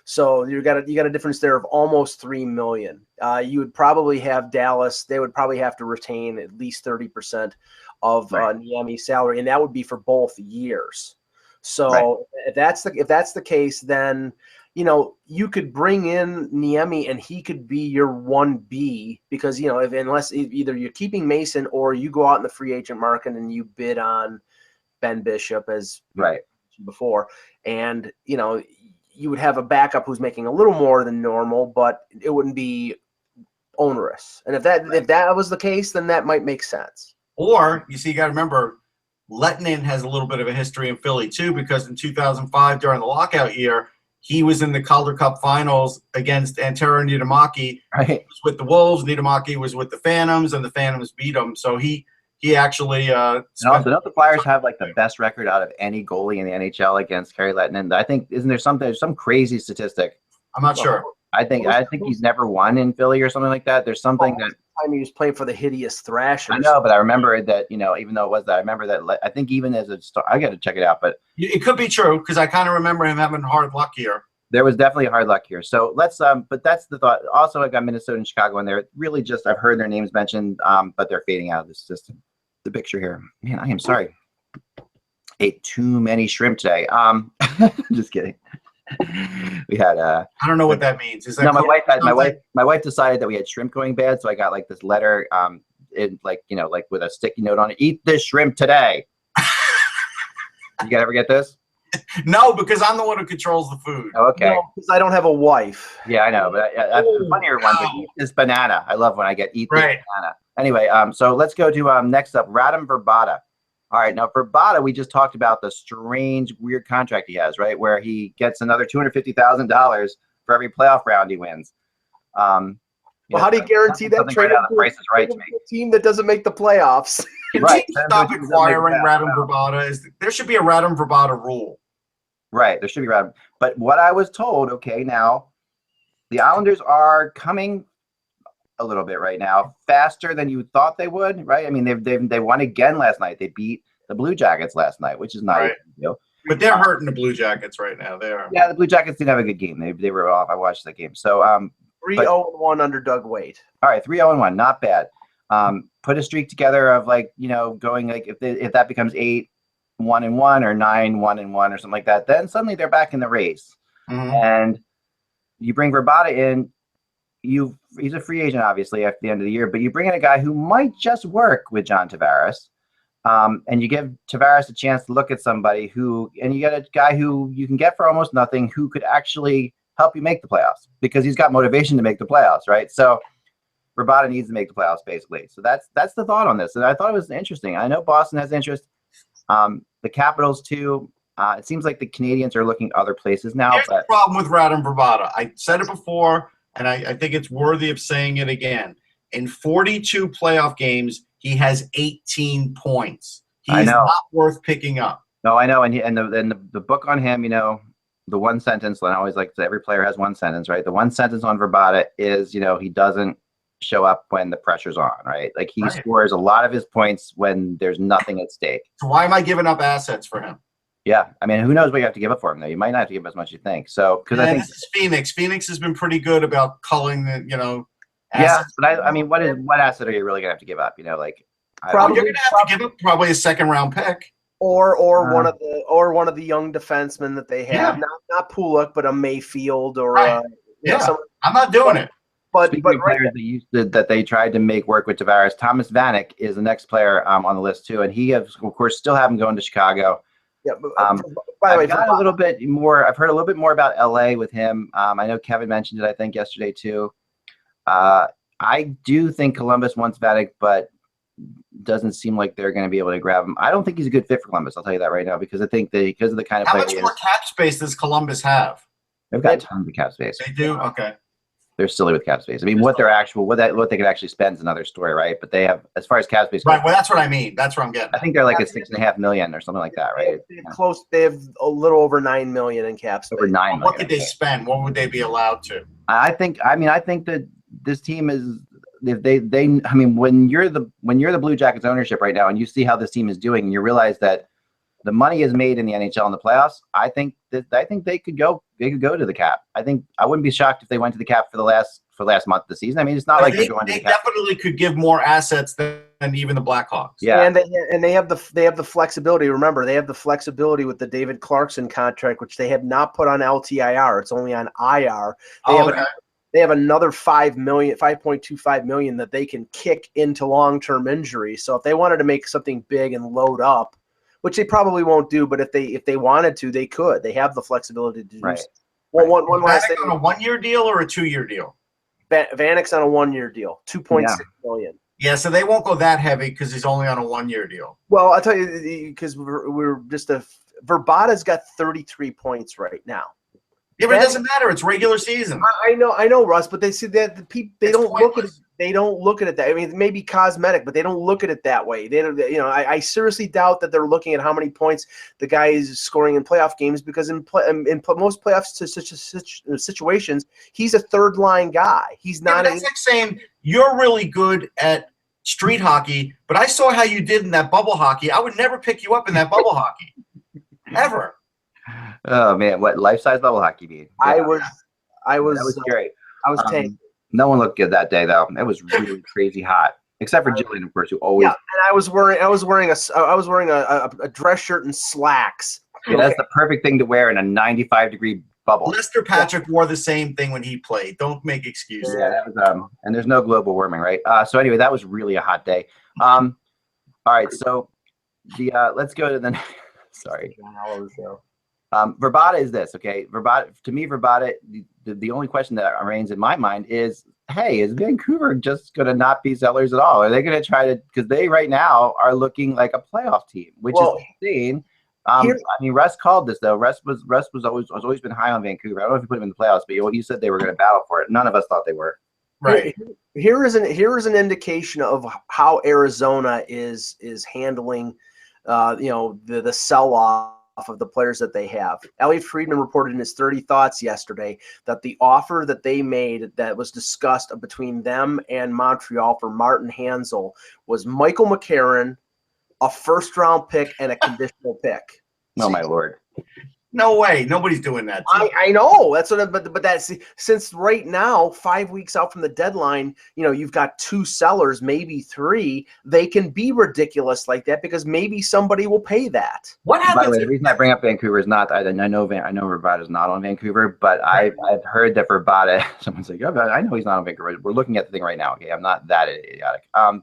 So you got a difference there of almost $3 million. You would probably have Dallas. They would probably have to retain at least 30% of Niemi's salary, and that would be for both years. So if that's the case, then you could bring in Niemi and he could be your 1B, because unless either you're keeping Mason or you go out in the free agent market and you bid on Ben Bishop as before, and you would have a backup who's making a little more than normal, but it wouldn't be onerous. And if that was the case, then that might make sense. Or you got to remember, Lettinen has a little bit of a history in Philly too, because in 2005 during the lockout year, he was in the Calder Cup Finals against Antero Niittymaki. Right. He was with the Wolves. Niittymaki was with the Phantoms, and the Phantoms beat him. So he actually. And also, don't the Flyers have like the best record out of any goalie in the NHL against Kari Lettinen? I think isn't there some crazy statistic? I'm not sure. I think he's never won in Philly or something like that. There's something that. Time he was playing for the Hideous Thrashers. I know, but I remember that even though it was that, I remember that I think even as a star, I got to check it out. But it could be true, because I kind of remember him having hard luck here. There was definitely hard luck here. So let's but that's the thought. Also, I got Minnesota and Chicago in there. Really just I've heard their names mentioned, but they're fading out of the system. The picture here. Man, I am sorry. Ate too many shrimp today. Just kidding. We had I don't know what that means. Is that no, my wife decided that we had shrimp going bad, so I got like this letter in like with a sticky note on it. Eat this shrimp today. You guys ever get this? No, because I'm the one who controls the food. Oh, okay. No, because I don't have a wife. Yeah, I know, but the funnier ones are eat this banana. I love when I get eat this banana. Anyway, so let's go to next up, Radim Verbata. All right, now Verbata, we just talked about the strange, weird contract he has, right, where he gets another $250,000 for every playoff round he wins. Well, how do you guarantee that? Trade right Price is Right to me. A team that doesn't make the playoffs. Can teams stop acquiring Radim Verbata? There should be a Radim Verbata rule. Right, there should be Radim. But what I was told, okay, now the Islanders are coming a little bit right now, faster than you thought they would, right? I mean, they won again last night. They beat the Blue Jackets last night, which is not a big deal. But they're hurting the Blue Jackets right now. They are. Yeah, the Blue Jackets didn't have a good game. They were off. I watched that game. So 3-0-1 under Doug Wade. All right, 3-0-1, not bad. Put a streak together of like going like if that becomes 8-1-1 or 9-1-1 or something like that, then suddenly they're back in the race. Mm-hmm. And you bring Verbata in. He's a free agent, obviously, at the end of the year, but you bring in a guy who might just work with John Tavares, and you give Tavares a chance to look at somebody and you get a guy who you can get for almost nothing, who could actually help you make the playoffs because he's got motivation to make the playoffs, right? So Verbata needs to make the playoffs, basically. So that's the thought on this, and I thought it was interesting. I know Boston has interest, the Capitals too. It seems like the Canadians are looking other places now. Here's the problem with Radim Verbata. I said it before. And I think it's worthy of saying it again. In 42 playoff games, he has 18 points. He is not worth picking up. No, I know. And the book on him, the one sentence, and I always like to, every player has one sentence, right? The one sentence on Verbata is, he doesn't show up when the pressure's on, right? Like he scores a lot of his points when there's nothing at stake. So why am I giving up assets for him? Yeah, I mean, who knows what you have to give up for him, though? You might not have to give as much as you think. So, because I think this is Phoenix. Phoenix has been pretty good about culling the, assets. Yeah, but I mean, what asset are you really gonna have to give up? You're gonna have to give up probably a second-round pick, or one of the young defensemen that they have. Not Pulock, but a Mayfield or I'm not doing it. But players that they tried to make work with Tavares, Thomas Vanek is the next player on the list too, and he has, of course, still have him going to Chicago. Yeah, by the way, I've heard a little bit more about LA with him. I know Kevin mentioned it, I think, yesterday too. I do think Columbus wants Vanek, but doesn't seem like they're going to be able to grab him. I don't think he's a good fit for Columbus. I'll tell you that right now because I think because of the kind of how much more cap space does Columbus have? They've got tons of cap space. They do. Okay. They're silly with cap space. I mean, what they could actually spend is another story, right? But they have, as far as cap space, right? Well, that's what I mean. That's what I'm getting. I think they're like at $6.5 million or something like that, right? They have a little over $9 million in cap space. Over $9 million. What could they spend? What would they be allowed to? I think that this team is. I mean, when you're the Blue Jackets ownership right now, and you see how this team is doing, and you realize that the money is made in the NHL in the playoffs. I think they could go to the cap. I wouldn't be shocked if they went to the cap for last month of the season. I mean, it's not like they're going to the cap. They definitely could give more assets than even the Blackhawks. Yeah, and they have the flexibility. Remember, they have the flexibility with the David Clarkson contract, which they have not put on LTIR. It's only on IR. They have another $5.25 million that they can kick into long-term injury. So if they wanted to make something big and load up, which they probably won't do, but if they wanted to, they could. They have the flexibility to do so. Well, one last thing. On a 1-year deal or a 2-year deal? Vanek's on a 1-year deal, $2.6 million. Yeah, so they won't go that heavy because he's only on a 1-year deal. Well, I'll tell you, because we're just Verbata's got 33 points right now. Yeah, but it doesn't matter. It's regular season. I know, Russ, but they see that the people look at it. They don't look at it that. I mean, it may be cosmetic, but they don't look at it that way. They don't. I seriously doubt that they're looking at how many points the guy is scoring in playoff games because in most playoff situations, he's a third line guy. He's not. That's like saying you're really good at street hockey, but I saw how you did in that bubble hockey. I would never pick you up in that bubble hockey, ever. Oh man, what life-size level hockey beat? I Yeah, was that was scary. I was tanked. No one looked good that day though. It was really crazy hot, except for Jillian, of course, who always. Yeah, and I was wearing a dress shirt and slacks. Yeah, that's the perfect thing to wear in a 95-degree bubble. Lester Patrick wore the same thing when he played. Don't make excuses. Yeah, that was and there's no global warming, right? So anyway, that was really a hot day. All right, so the let's go to the sorry. Verbata is this, okay? Verbata, to me, Verbata, the only question that remains in my mind is, hey, is Vancouver just going to not be sellers at all? Are they going to try to, because they right now are looking like a playoff team, which is insane. I mean, Russ called this though. Russ was always been high on Vancouver. I don't know if you put him in the playoffs, but you said they were going to battle for it. None of us thought they were. Right. Here is an indication of how Arizona is handling, the sell off of the players that they have. Elliot Friedman reported in his 30 Thoughts yesterday that the offer that they made that was discussed between them and Montreal for Martin Hansel was Michael McCarron, a first-round pick, and a conditional pick. Oh my Lord! No way. Nobody's doing that. I know. That's what. But that's since right now, 5 weeks out from the deadline. You've got 2 sellers, maybe 3. They can be ridiculous like that because maybe somebody will pay that. What happens? By the way, the reason I bring up Vancouver is not. I know Verbata is not on Vancouver, but I've heard that Verbata. Someone's like, oh, I know he's not on Vancouver. We're looking at the thing right now. Okay, I'm not that idiotic.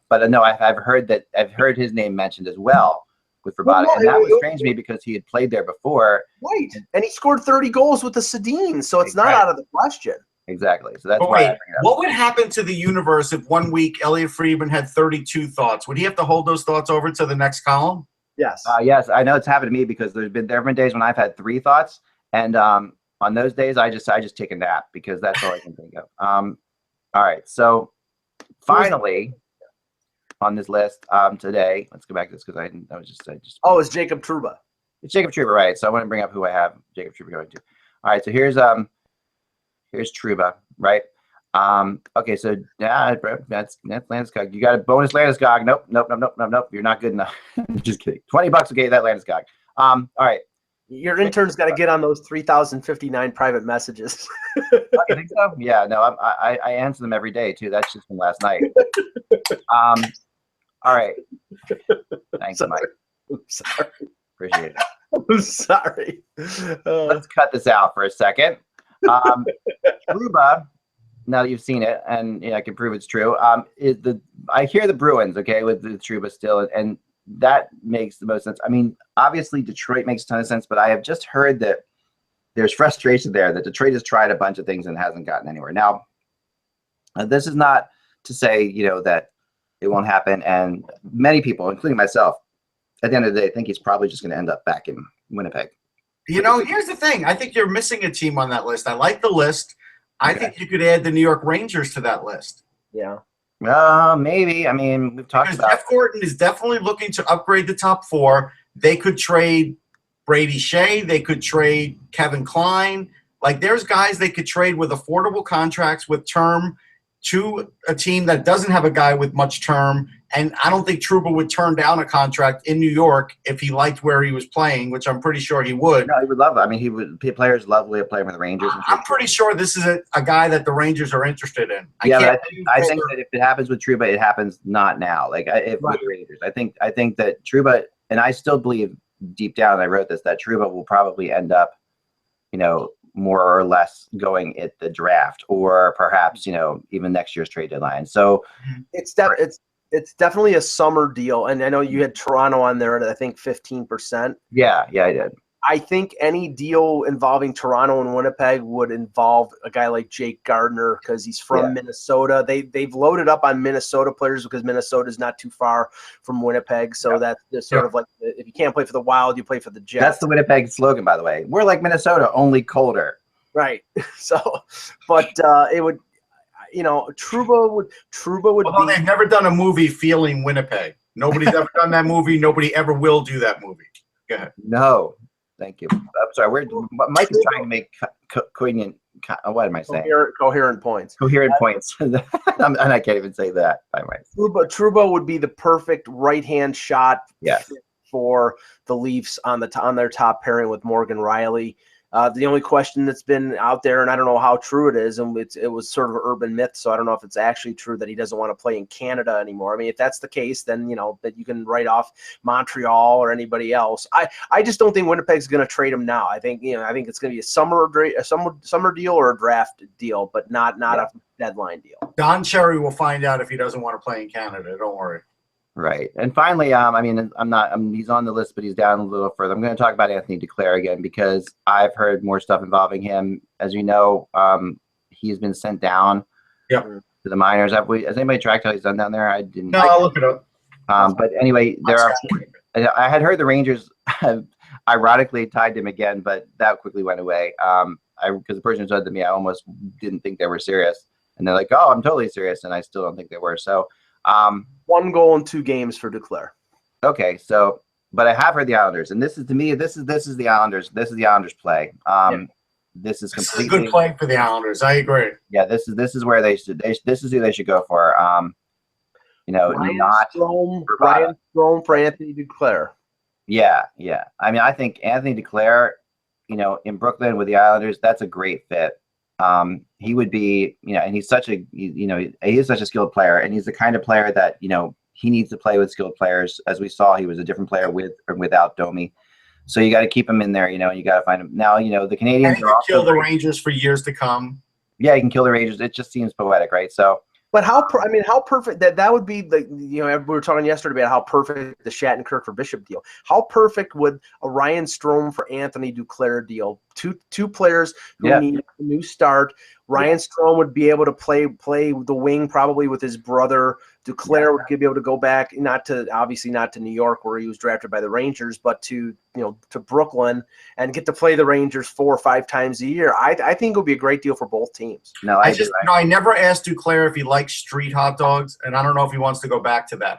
But no, I've heard his name mentioned as well with Verbata, and that was strange to me because he had played there before. Right, and he scored 30 goals with the Sedins, so it's not out of the question. Exactly. So that's why. Wait, what would happen to the universe if 1 week Elliot Friedman had 32 thoughts? Would he have to hold those thoughts over to the next column? Yes. Yes, I know it's happened to me because there have been days when I've had 3 thoughts, and on those days I just take a nap because that's all I can think of. All right, so finally. On this list today, let's go back to this because I just. Oh, it's Jacob Trouba. It's Jacob Trouba, right? So I want to bring up who I have Jacob Trouba going to. All right, so here's Trouba, right? Okay, so yeah, that's Landeskog. You got a bonus Landeskog. Nope. You're not good enough. Just kidding. $20, okay, that Landeskog. All right. Your intern's got to get on those 3,059 private messages. You think so? Yeah, no, I answer them every day too. That's just from last night. All right. Thanks, Mike. I'm sorry. Appreciate it. I'm sorry. Let's cut this out for a second. Trouba, now that you've seen it, and I can prove it's true, I hear the Bruins, okay, with the Trouba still, and that makes the most sense. I mean, obviously Detroit makes a ton of sense, but I have just heard that there's frustration there that Detroit has tried a bunch of things and hasn't gotten anywhere. Now, this is not to say, that it won't happen. And many people, including myself, at the end of the day, think he's probably just going to end up back in Winnipeg. Here's the thing. I think you're missing a team on that list. I like the list. I think you could add the New York Rangers to that list. Yeah. Maybe. I mean, we've talked about Jeff Gorton is definitely looking to upgrade the top 4. They could trade Brady Shea. They could trade Kevin Klein. Like, there's guys they could trade with affordable contracts with term to a team that doesn't have a guy with much term. And I don't think Trouba would turn down a contract in New York if he liked where he was playing, which I'm pretty sure he would. No, he would love it. I mean, he would. Players love playing for the Rangers. I'm pretty sure this is a guy that the Rangers are interested in. I think that if it happens with Trouba, it happens not now. Like with the Rangers, I think that Trouba, and I still believe deep down, I wrote this, that Trouba will probably end up, more or less going at the draft, or perhaps even next year's trade deadline. So it's definitely a summer deal, and I know you had Toronto on there at I think 15%. Yeah, I did. I think any deal involving Toronto and Winnipeg would involve a guy like Jake Gardner because he's from Minnesota. They've loaded up on Minnesota players because Minnesota is not too far from Winnipeg. So that's sort of like if you can't play for the Wild, you play for the Jets. That's the Winnipeg slogan, by the way. We're like Minnesota, only colder. Right. So, but it would, Trouba would. Although they've never done a movie feeling Winnipeg. Nobody's ever done that movie. Nobody ever will do that movie. Go ahead. No. Thank you. I'm sorry. Mike is trying to make coherent. What am I saying? Coherent points. Coherent points. And I can't even say that. Trouba would be the perfect right-hand shot for the Leafs on their top pairing with Morgan Rielly. The only question that's been out there, and I don't know how true it is, and it was sort of an urban myth, so I don't know if it's actually true that he doesn't want to play in Canada anymore. I mean, if that's the case, then that you can write off Montreal or anybody else. I just don't think Winnipeg's going to trade him now. I think it's going to be a summer deal or a draft deal, but not a deadline deal. Don Cherry will find out if he doesn't want to play in Canada. Don't worry. Right. And finally, he's on the list, but he's down a little further. I'm going to talk about Anthony Duclair again because I've heard more stuff involving him. As you know, he's been sent down to the minors. Has anybody tracked how he's done down there? I didn't. No, I'll look it up. But anyway, I had heard the Rangers ironically tied him again, but that quickly went away. Because the person who said to me, I almost didn't think they were serious. And they're like, oh, I'm totally serious. And I still don't think they were. So, 1 goal in 2 games for Duclair. Okay, so but I have heard the Islanders, and this is the Islanders. This is the Islanders play. This is completely a good play for the Islanders. I agree. Yeah, this is where this is who they should go for. Ryan not Strome for Anthony Duclair. Yeah. I mean, I think Anthony Duclair, in Brooklyn with the Islanders, that's a great fit. He would be, and he's such a, he is such a skilled player, and he's the kind of player that, he needs to play with skilled players. As we saw, he was a different player with or without Domi. So you got to keep him in there, and you got to find him. Now, the Canadians and he can kill the Rangers for years to come. Yeah, he can kill the Rangers. It just seems poetic, right? So, but how perfect that would be. We were talking yesterday about how perfect the Shattenkirk for Bishop deal. How perfect would a Ryan Strome for Anthony Duclair deal? Two players who need a new start. Ryan Strome would be able to play the wing probably with his brother. Duclair would be able to go back, obviously not to New York where he was drafted by the Rangers, but to Brooklyn and get to play the Rangers 4 or 5 times a year. I think it would be a great deal for both teams. No, I never asked Duclair if he likes street hot dogs, and I don't know if he wants to go back to that.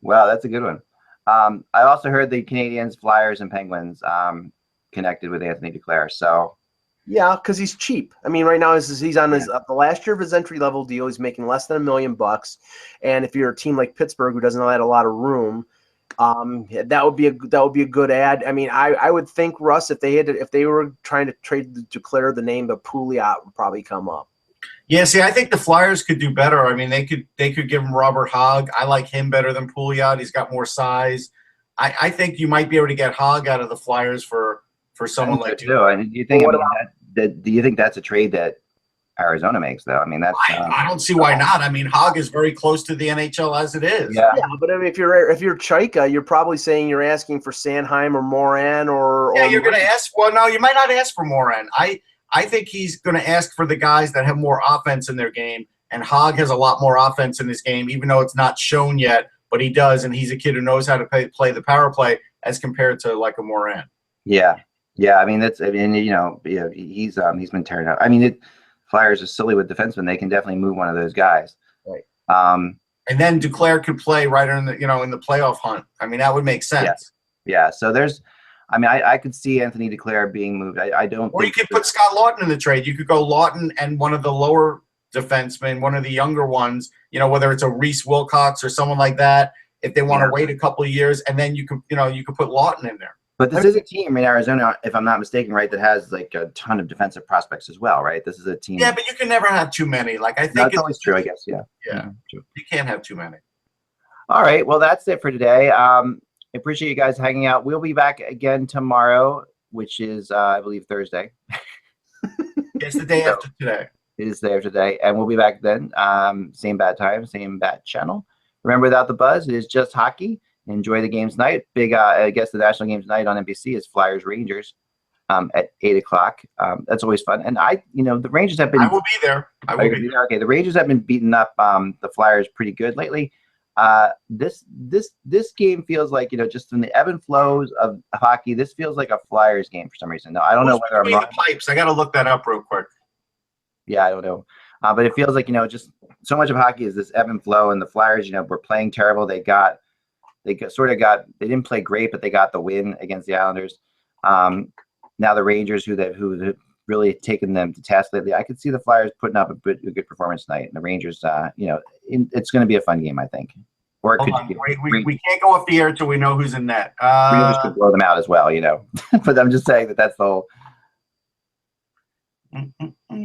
Well, that's a good one. I also heard the Canadians, Flyers, and Penguins connected with Anthony Duclair. So. Yeah, because he's cheap. I mean, right now he's on his the last year of his entry level deal. He's making less than $1 million, and if you're a team like Pittsburgh who doesn't have a lot of room, that would be a good ad. I mean, I would think, Russ, if they were trying to trade Duclair, the name of Pouliot would probably come up. Yeah, see, I think the Flyers could do better. I mean, they could give him Robert Hogg. I like him better than Pouliot. He's got more size. I think you might be able to get Hogg out of the Flyers for someone like you. And do you think that's a trade that Arizona makes, though? I mean, that's I don't see why not. I mean, Hogg is very close to the NHL as it is. Yeah, but I mean, if you're Chaika, you're probably saying you're asking for Sanheim or Moran or you're going to ask. Well, no, you might not ask for Moran. I think he's going to ask for the guys that have more offense in their game, and Hogg has a lot more offense in his game, even though it's not shown yet. But he does, and he's a kid who knows how to play the power play as compared to like a Moran. Yeah. I mean, he's been tearing up. I mean, Flyers are silly with defensemen. They can definitely move one of those guys. Right. And then Duclair could play right in the in the playoff hunt. I mean, that would make sense. Yeah. So I could see Anthony Duclair being moved. I don't. Or you could put Scott Lawton in the trade. You could go Lawton and one of the lower defensemen, one of the younger ones. Whether it's a Reese Wilcox or someone like that. If they want to wait a couple of years, and then you could put Lawton in there. But this is a team in Arizona, if I'm not mistaken, right, that has like a ton of defensive prospects as well, right? This is a team. Yeah, but you can never have too many. Like I think that's always true, I guess. Yeah. True. You can't have too many. All right. Well, that's it for today. Appreciate you guys hanging out. We'll be back again tomorrow, which is I believe Thursday. It's the day after today. It is the day after today, and we'll be back then. Same bad time, same bad channel. Remember, without the buzz, it is just hockey. Enjoy the games tonight. Big, I guess the national games tonight on NBC is Flyers Rangers at 8:00. That's always fun. And the Rangers have been. I will be there. I will be there. Okay, the Rangers have been beating up the Flyers pretty good lately. This game feels like just from the ebb and flows of hockey. This feels like a Flyers game for some reason. Now I don't know whether I'm wrong. The pipes. I got to look that up real quick. Yeah, I don't know. But it feels like just so much of hockey is this ebb and flow, and the Flyers were playing terrible. They didn't play great, but they got the win against the Islanders. Now the Rangers, who have really taken them to task lately, I could see the Flyers putting up a good performance tonight. And the Rangers, it's going to be a fun game, I think. Or it Hold could on, be we can't go off the air till we know who's in net. Rangers could blow them out as well, you know. But I'm just saying that's the whole.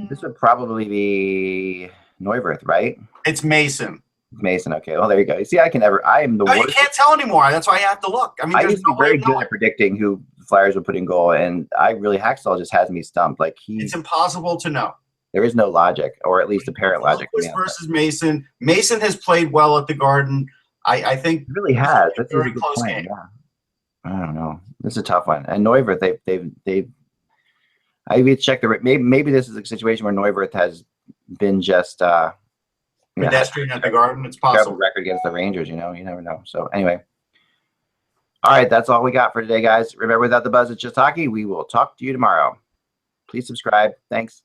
This would probably be Neuwirth, right? It's Mason. Mason. Okay. Well, there you go. You see, I am the No, worst. you can't tell anymore. That's why you have to look. I mean, I there's used to no be very way of good knowing. at predicting who the Flyers would put in goal, and Hacksaw just has me stumped. Like It's impossible to know. there is no logic, or at least apparent logic. Versus Mason. Mason has played well at the Garden. I think It really has. That's a very good close point. game. Yeah. I don't know. This is a tough one. And Neuwirth, they've. I need to check the. Maybe this is a situation where Neuwirth has been just pedestrian at the Garden. It's terrible possible. record against the Rangers. You know, you never know. So anyway, all right, that's all we got for today, guys. Remember, without the buzz, it's just hockey. We will talk to you tomorrow. Please subscribe. Thanks.